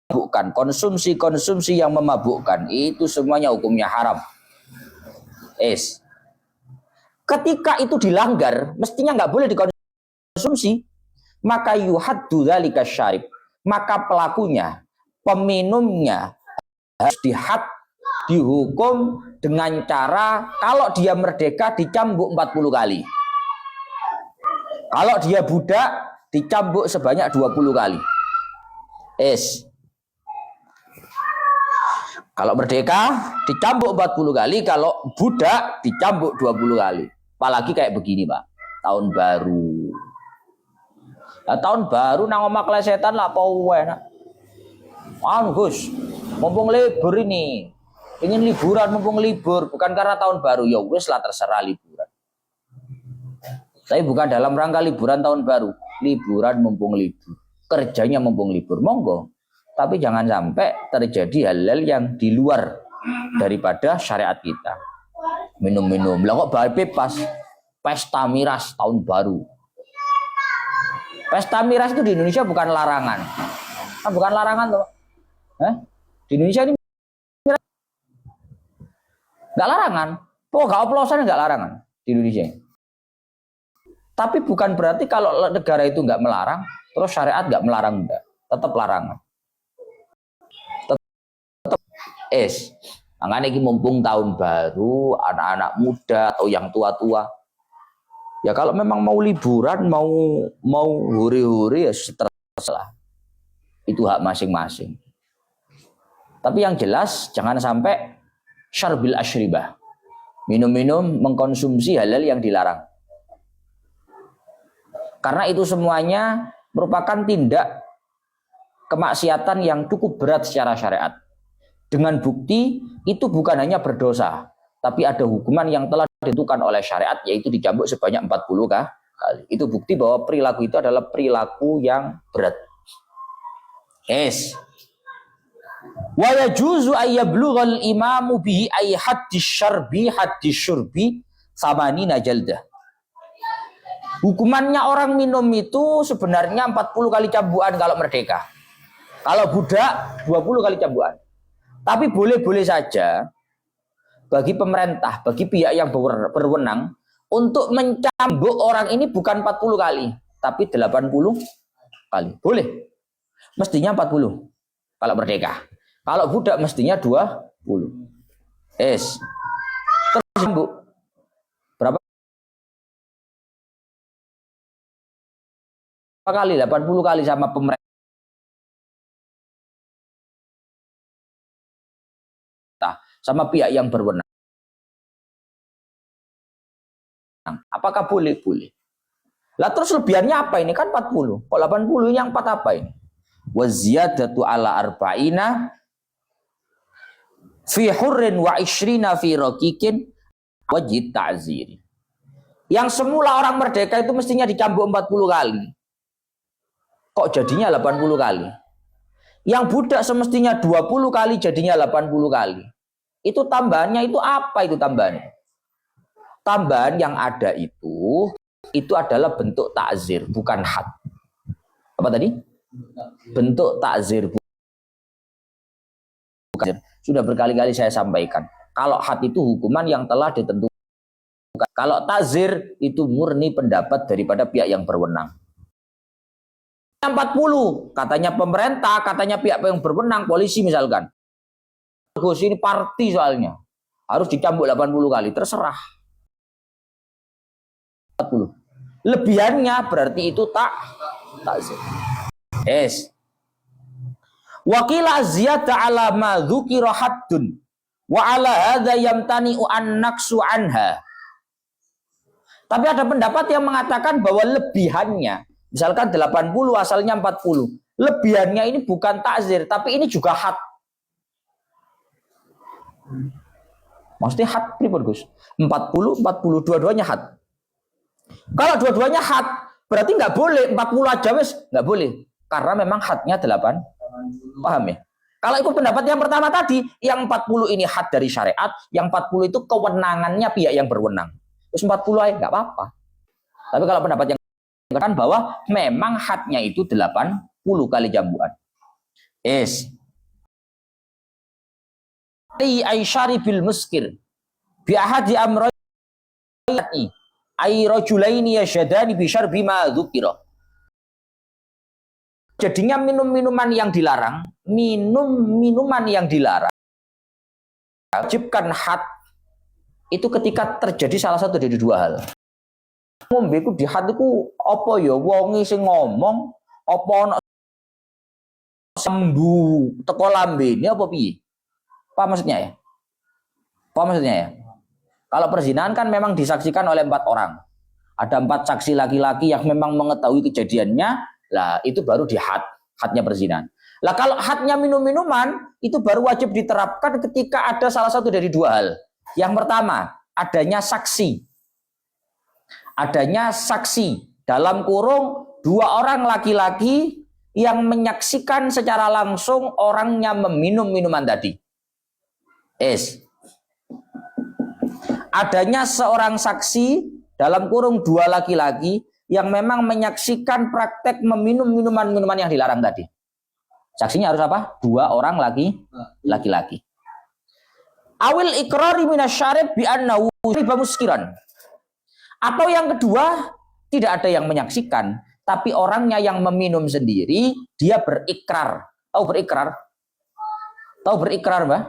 memabukkan, konsumsi-konsumsi yang memabukkan itu semuanya hukumnya haram. Ketika itu dilanggar, mestinya nggak boleh dikonsumsi, maka yuhaddu dzalika syarib, maka pelakunya, peminumnya harus dihukum dengan cara kalau dia merdeka dicambuk 40 kali. Kalau dia budak dicambuk sebanyak 20 kali. Kalau merdeka dicambuk 40 kali, kalau budak dicambuk 20 kali. Apalagi kayak begini, Pak. Tahun baru. Nah, tahun baru nang omah klesetan lah apa enak. Gus, mumpung libur ini. Ingin liburan mumpung libur, bukan karena tahun baru. Ya wis lah terserah liburan. Tapi bukan dalam rangka liburan tahun baru. Liburan mumpung libur. Kerjanya mumpung libur. Monggo. Tapi jangan sampai terjadi hal-hal yang di luar daripada syariat kita. Minum-minum. Lah kok bebas pesta miras tahun baru. Pesta miras itu di Indonesia bukan larangan. Bukan larangan loh. Di Indonesia ini nggak larangan. Gak oplosan nggak larangan di Indonesia. Tapi bukan berarti kalau negara itu nggak melarang, terus syariat nggak melarang, enggak. Tetap larangan. Makanya ini mumpung tahun baru, anak-anak muda atau yang tua-tua, ya kalau memang mau liburan, mau huri-huri, ya terserah. Itu hak masing-masing. Tapi yang jelas jangan sampai syarbil asyribah, minum-minum, mengkonsumsi hal-hal yang dilarang. Karena itu semuanya merupakan tindak kemaksiatan yang cukup berat secara syariat. Dengan bukti itu bukan hanya berdosa, tapi ada hukuman yang telah ditentukan oleh syariat, yaitu dicambuk sebanyak 40 kali. Itu bukti bahwa perilaku itu adalah perilaku yang berat. Wa yajuzu ayyablughal imamu bihi ay haddis syurbi samanina jaldah. Hukumannya orang minum itu sebenarnya 40 kali cambukan kalau merdeka. Kalau budak 20 kali cambukan. Tapi boleh-boleh saja bagi pemerintah, bagi pihak yang berwenang untuk mencambuk orang ini bukan 40 kali, tapi 80 kali. Boleh. Mestinya 40 kalau merdeka. Kalau budak mestinya 20. Terus cambuk. Berapa kali? 80 kali sama pemerintah. Sama pihak yang berwenang. Apakah boleh? Boleh. Lah terus lebihannya apa ini? Kan 40. Kok 80 yang 4 apa ini? Wa ziyadatu ala arba'ina fi hurrin wa ishrina fi raqiqin wajib ta'zir. Yang semula orang merdeka itu mestinya dicambuk 40 kali. Kok jadinya 80 kali? Yang budak semestinya 20 kali jadinya 80 kali. Itu tambahannya itu apa itu tambahannya? Tambahan yang ada itu adalah bentuk takzir, bukan had. Apa tadi? Bentuk takzir. Sudah berkali-kali saya sampaikan. Kalau had itu hukuman yang telah ditentukan. Kalau takzir itu murni pendapat daripada pihak yang berwenang. 40 katanya pemerintah, katanya pihak yang berwenang, polisi misalkan. Gus ini party soalnya. Harus dicambuk 80 kali, terserah. 40. Lebihannya berarti itu takzir. Wa qila ziyada ala ma dzukira haddun wa ala hadza yamtani'u an naqsu anha. Tapi ada pendapat yang mengatakan bahwa lebihannya, misalkan 80 asalnya 40. Lebihannya ini bukan takzir, tapi ini juga had. Maksudnya had pripun Gus? 40 dua-duanya had. Kalau dua-duanya had, berarti nggak boleh 40 aja wes, nggak boleh. Karena memang hadnya 8. Paham ya? Kalau ikut pendapat yang pertama tadi, yang 40 ini had dari syariat, yang 40 itu kewenangannya pihak yang berwenang. Terus 40 aja nggak apa-apa. Tapi kalau pendapat yang mengatakan bahwa memang hadnya itu 80 kali jambuan. Is aisyari bil muskir bi ahadi amrayni ay rajulaini yasyadani bi syarbi ma dzukira. Jadinya minum-minuman yang dilarang, minuman yang dilarang wajibkan had itu ketika terjadi salah satu dari dua hal. Ngombe ku di had iku apa ya wonge sing ngomong apa ana sembu teko lambene apa piye? Apa maksudnya ya? Apa maksudnya ya? Kalau perzinahan kan memang disaksikan oleh 4 orang. Ada 4 saksi laki-laki yang memang mengetahui kejadiannya, lah itu baru di hadnya perzinahan. Lah kalau hadnya minum-minuman itu baru wajib diterapkan ketika ada salah satu dari dua hal. Yang pertama, adanya saksi. Adanya saksi dalam kurung 2 orang laki-laki yang menyaksikan secara langsung orangnya meminum minuman tadi. Adanya seorang saksi dalam kurung 2 laki-laki yang memang menyaksikan praktek meminum minuman-minuman yang dilarang tadi. Saksinya harus apa? 2 orang laki-laki. Awil iqrari minasyarib bi annahu riba muskiran. Atau yang kedua, tidak ada yang menyaksikan, tapi orangnya yang meminum sendiri, dia berikrar. Tahu berikrar? Tahu berikrar, Mbak?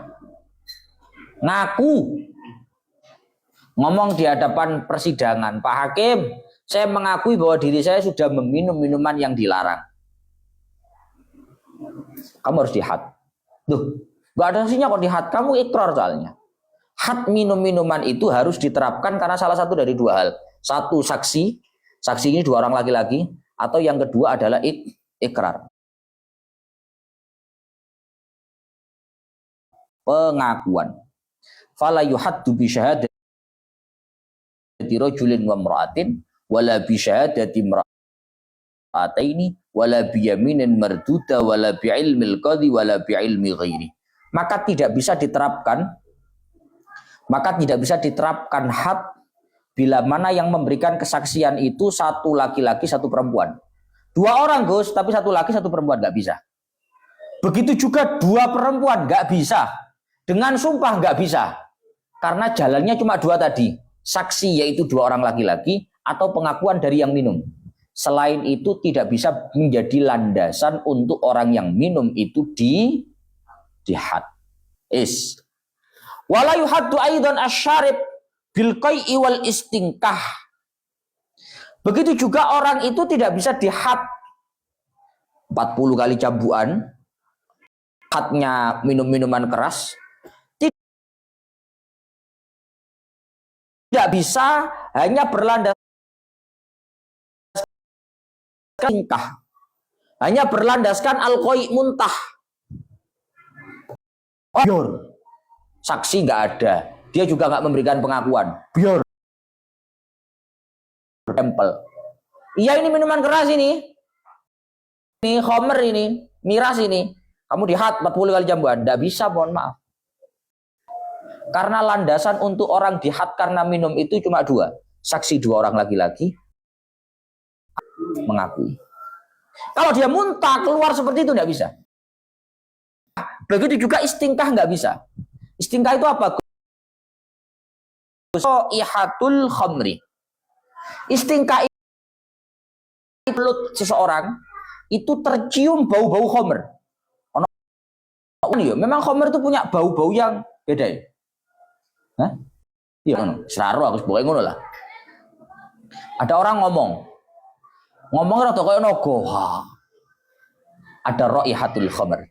Ngaku. Ngomong di hadapan persidangan, Pak Hakim, saya mengakui bahwa diri saya sudah meminum minuman yang dilarang. Kamu harus dihad. Duh, gak ada hasilnya kok dihad. Kamu ikrar soalnya. Had minum-minuman itu harus diterapkan karena salah satu dari 2 hal. Satu, saksi ini 2 orang laki-laki. Atau yang kedua adalah ikrar. Pengakuan. Fala yuhaddu bi syahadati rajulin wa imra'atin wala bi syahadati imra'ataini wala bi yaminin marduda wala bi ilmil qadhi wala bi ilmi ghairi. Maka tidak bisa diterapkan had bila mana yang memberikan kesaksian itu 1 laki-laki 1 perempuan. 2 orang Gus, tapi 1 laki 1 perempuan nggak bisa. Begitu juga 2 perempuan nggak bisa. Dengan sumpah nggak bisa. Karena jalannya cuma 2 tadi. Saksi yaitu 2 orang laki-laki atau pengakuan dari yang minum. Selain itu tidak bisa menjadi landasan untuk orang yang minum itu di had. Wala yuhaddu aidan asyarib bil qai'i wal istingkah. Begitu juga orang itu tidak bisa dihad 40 kali cambukan, hadnya minum-minuman keras. Tidak bisa hanya berlandaskan tingkah. Hanya berlandaskan al-qai' muntah. Biar saksi nggak ada, dia juga nggak memberikan pengakuan. Biar tempel. Iya ini minuman keras ini khamr ini, miras ini. Kamu dihad 40 kali cambukan, nggak bisa, mohon maaf. Karena landasan untuk orang dihad karena minum itu cuma 2. Saksi 2 orang laki-laki mengakui. Kalau dia muntah keluar seperti itu nggak bisa. Begitu juga istingkah nggak bisa. Istingkah itu apa? Ihatul khamri. Istingkah itu mulut seseorang itu tercium bau-bau khamr. Memang khamr itu punya bau-bau yang beda ya. Hah? Iya ngono. Seraru aku pokoke ngono lah. Ada orang ngomong rada koyo naga. Ada raihatul khamr.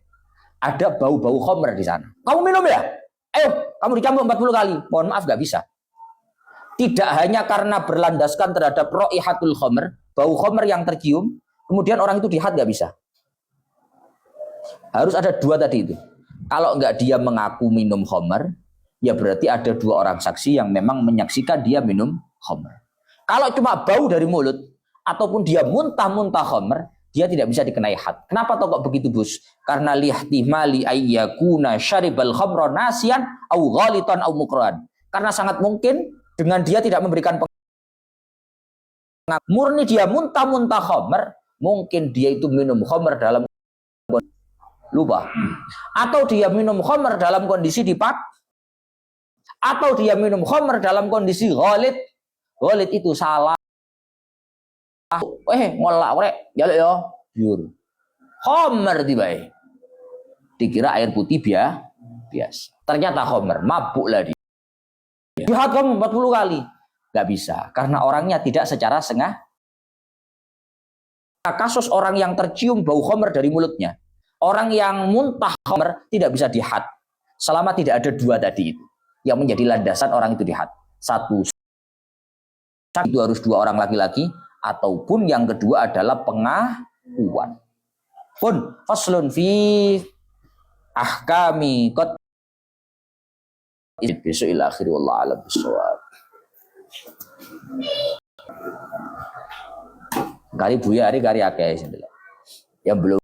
Ada bau-bau khamr di sana. Kamu minum ya? Ayo, kamu dicampur 40 kali. Mohon maaf gak bisa. Tidak hanya karena berlandaskan terhadap raihatul khamr, bau khamr yang tercium, kemudian orang itu dihad gak bisa. Harus ada 2 tadi itu. Kalau enggak dia mengaku minum khamr, ya berarti ada 2 orang saksi yang memang menyaksikan dia minum khamr. Kalau cuma bau dari mulut ataupun dia muntah-muntah khamr, dia tidak bisa dikenai had. Kenapa kok begitu, Bos? Karena lihtimali ayyakuna syaribal khamra nasian au ghalitan au mukran. Karena sangat mungkin dengan dia tidak memberikan murni dia muntah-muntah khamr, mungkin dia itu minum khamr dalam lupa. Atau dia minum khamr dalam kondisi dipak, atau dia minum khamr dalam kondisi ghalid. Ghalid itu salah. Ngolak rek, jaluk yo, jur. Khamr tiba. Dikira air putih biasa. Ternyata khamr, mabuk lah dia. Jihad kamu 40 kali. Gak bisa, karena orangnya tidak secara sengaja. Kasus orang yang tercium bau khamr dari mulutnya, orang yang muntah khamr tidak bisa dihad selama tidak ada dua tadi itu yang menjadi landasan orang itu dihad. Satu, itu harus dua orang laki-laki, ataupun yang kedua adalah pengakuan. Pun faslun fi ahkami qad besok ila akhir wallahu a'lam bissawab. Kali Buya hari kari akeh yang belum